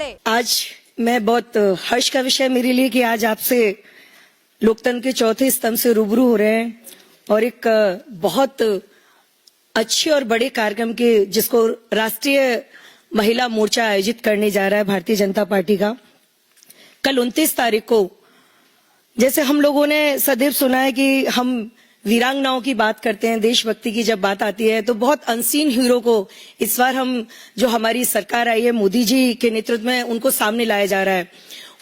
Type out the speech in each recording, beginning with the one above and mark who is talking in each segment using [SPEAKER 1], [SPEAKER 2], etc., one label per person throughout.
[SPEAKER 1] आज मैं बहुत हर्ष का विषय मेरे लिए कि आज आपसे लोकतंत्र के चौथे स्तंभ से रूबरू हो रहे हैं और एक बहुत अच्छे और बड़े कार्यक्रम के जिसको राष्ट्रीय महिला मोर्चा आयोजित करने जा रहा है भारतीय जनता पार्टी का। कल 29 तारीख को जैसे हम लोगों ने सदैव सुना है कि हम वीरांगनाओं की बात करते हैं, देशभक्ति की जब बात आती है तो बहुत अनसीन हीरो को इस बार हम जो हमारी सरकार आई है मोदी जी के नेतृत्व में उनको सामने लाया जा रहा है।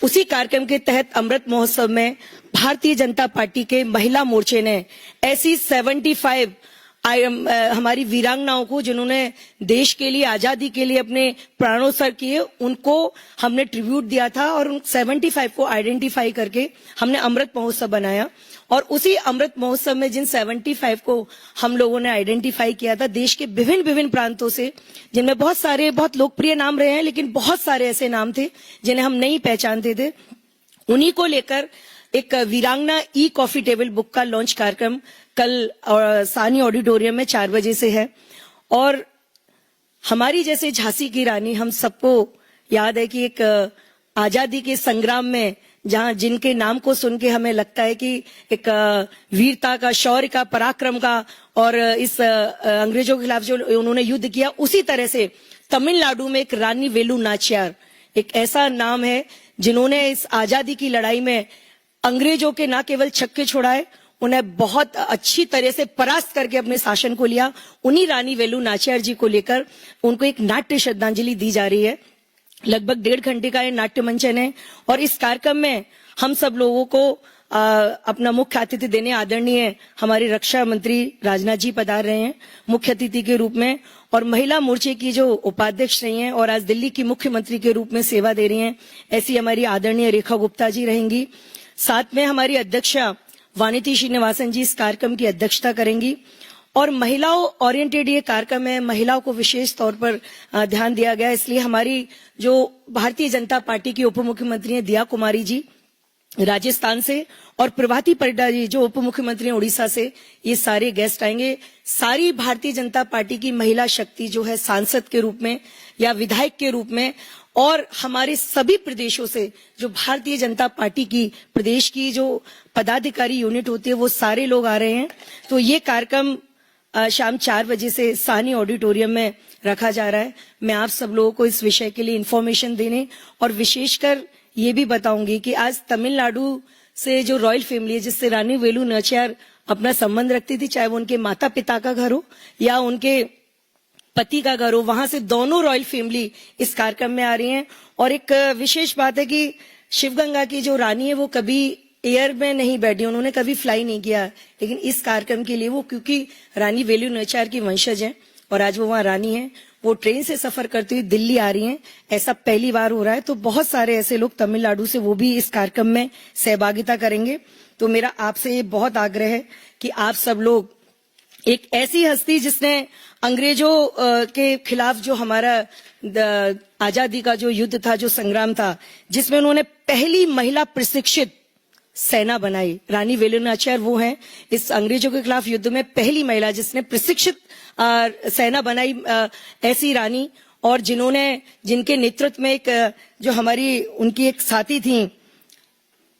[SPEAKER 1] उसी कार्यक्रम के तहत अमृत महोत्सव में भारतीय जनता पार्टी के महिला मोर्चे ने ऐसी 75 हमारी वीरांगनाओं को जिन्होंने देश के लिए आजादी के लिए अपने प्राणोत्सर्ग किए उनको हमने ट्रिब्यूट दिया था और उन 75 को आइडेंटिफाई करके हमने अमृत महोत्सव बनाया। और उसी अमृत महोत्सव में जिन 75 को हम लोगों ने आइडेंटिफाई किया था देश के विभिन्न प्रांतों से, जिनमें बहुत सारे बहुत लोकप्रिय नाम रहे हैं लेकिन बहुत सारे ऐसे नाम थे जिन्हें हम नहीं पहचानते थे, उन्हीं को लेकर एक वीरांगना ई कॉफी टेबल बुक का लॉन्च कार्यक्रम कल सानी ऑडिटोरियम में 4 बजे से है। और हमारी जैसे झांसी की रानी, हम सबको याद है कि एक आजादी के संग्राम में जहां जिनके नाम को सुन के हमें लगता है कि एक वीरता का, शौर्य का, पराक्रम का और इस अंग्रेजों के खिलाफ जो उन्होंने युद्ध किया, उसी तरह से तमिलनाडु में एक रानी वेलु नाचियार एक ऐसा नाम है जिन्होंने इस आजादी की लड़ाई में अंग्रेजों के न केवल छक्के छुड़ाए, उन्हें बहुत अच्छी तरह से परास्त करके अपने शासन को लिया। उन्हीं रानी वेलु नाचियार जी को लेकर उनको एक नाट्य श्रद्धांजलि दी जा रही है। लगभग 1.5 घंटे का ये नाट्य मंचन है और इस कार्यक्रम में हम सब लोगों को अपना मुख्य अतिथि देने आदरणीय हमारे रक्षा मंत्री राजनाथ जी पधार रहे हैं मुख्य अतिथि के रूप में, और महिला मोर्चे की जो उपाध्यक्ष रही हैं और आज दिल्ली की मुख्यमंत्री के रूप में सेवा दे रही हैं ऐसी हमारी आदरणीय रेखा गुप्ता जी रहेंगी। साथ में हमारी अध्यक्षा वानिती श्रीनिवासन जी इस कार्यक्रम की अध्यक्षता करेंगी। और महिलाओं ओरिएंटेड ये कार्यक्रम है, महिलाओं को विशेष तौर पर ध्यान दिया गया, इसलिए हमारी जो भारतीय जनता पार्टी की उप मुख्यमंत्री हैं दिया कुमारी जी राजस्थान से और प्रभाती परिडा जी जो उप मुख्यमंत्री हैं उड़ीसा से, ये सारे गेस्ट आएंगे। सारी भारतीय जनता पार्टी की महिला शक्ति जो है सांसद के रूप में या विधायक के रूप में और हमारे सभी प्रदेशों से जो भारतीय जनता पार्टी की प्रदेश की जो पदाधिकारी यूनिट होती है वो सारे लोग आ रहे हैं। तो ये कार्यक्रम शाम 4 बजे से सानी ऑडिटोरियम में रखा जा रहा है। मैं आप सब लोगों को इस विषय के लिए इंफॉर्मेशन देने और विशेषकर ये भी बताऊंगी कि आज तमिलनाडु से जो रॉयल फैमिली है जिससे रानी वेलु नाचियार अपना संबंध रखती थी, चाहे वो उनके माता पिता का घर हो या उनके पति का घर हो, वहां से दोनों रॉयल फैमिली इस कार्यक्रम में आ रही हैं। और एक विशेष बात है कि शिवगंगा की जो रानी है वो कभी एयर में नहीं बैठी, उन्होंने कभी फ्लाई नहीं किया, लेकिन इस कार्यक्रम के लिए वो क्योंकि रानी वेलु नाचियार की वंशज हैं और आज वो वहां रानी है, वो ट्रेन से सफर करती हुई दिल्ली आ रही हैं। ऐसा पहली बार हो रहा है, तो बहुत सारे ऐसे लोग तमिलनाडु से वो भी इस कार्यक्रम में सहभागिता करेंगे। तो मेरा आपसे ये बहुत आग्रह है कि आप सब लोग एक ऐसी हस्ती जिसने अंग्रेजों के खिलाफ जो हमारा आजादी का जो युद्ध था, जो संग्राम था, जिसमें उन्होंने पहली महिला प्रशिक्षित सेना बनाई, रानी वेलु नाचियार वो हैं इस अंग्रेजों के खिलाफ युद्ध में पहली महिला जिसने प्रशिक्षित सेना बनाई, ऐसी रानी, और जिनके नेतृत्व में एक जो हमारी उनकी एक साथी थी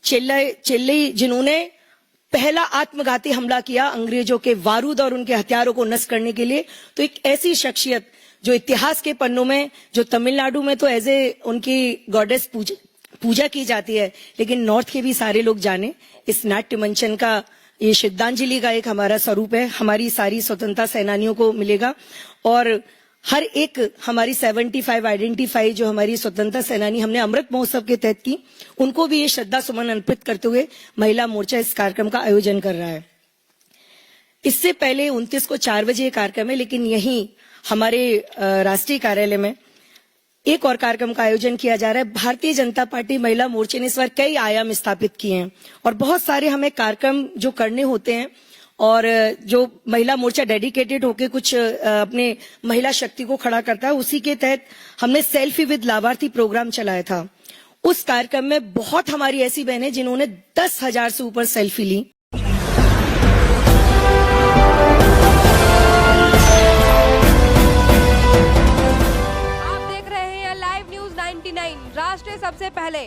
[SPEAKER 1] चेल्लई, जिन्होंने पहला आत्मघाती हमला किया अंग्रेजों के बारूद और उनके हथियारों को नष्ट करने के लिए। तो एक ऐसी शख्सियत जो इतिहास के पन्नों में, जो तमिलनाडु में तो एज ए उनकी गॉडेस पूजा की जाती है, लेकिन नॉर्थ के भी सारे लोग जाने इस नाट्य मंचन का ये श्रद्धांजलि का एक हमारा स्वरूप है, हमारी सारी स्वतंत्रता सेनानियों को मिलेगा। और हर एक हमारी 75 आइडेंटिफाई जो हमारी स्वतंत्रता सेनानी हमने अमृत महोत्सव के तहत की, उनको भी ये श्रद्धा सुमन अर्पित करते हुए महिला मोर्चा इस कार्यक्रम का आयोजन कर रहा है। इससे पहले 29 को 4 बजे ये कार्यक्रम है, लेकिन यहीं हमारे राष्ट्रीय कार्यालय में एक और कार्यक्रम का आयोजन किया जा रहा है। भारतीय जनता पार्टी महिला मोर्चे ने इस बार कई आयाम स्थापित किए हैं और बहुत सारे हमें कार्यक्रम जो करने होते हैं और जो महिला मोर्चा डेडिकेटेड होके कुछ अपने महिला शक्ति को खड़ा करता है, उसी के तहत हमने सेल्फी विद लाभार्थी प्रोग्राम चलाया था। उस कार्यक्रम में बहुत हमारी ऐसी बहनें जिन्होंने 10,000 से ऊपर सेल्फी ली।
[SPEAKER 2] आप देख रहे हैं लाइव न्यूज 19। 99 राष्ट्र सबसे पहले।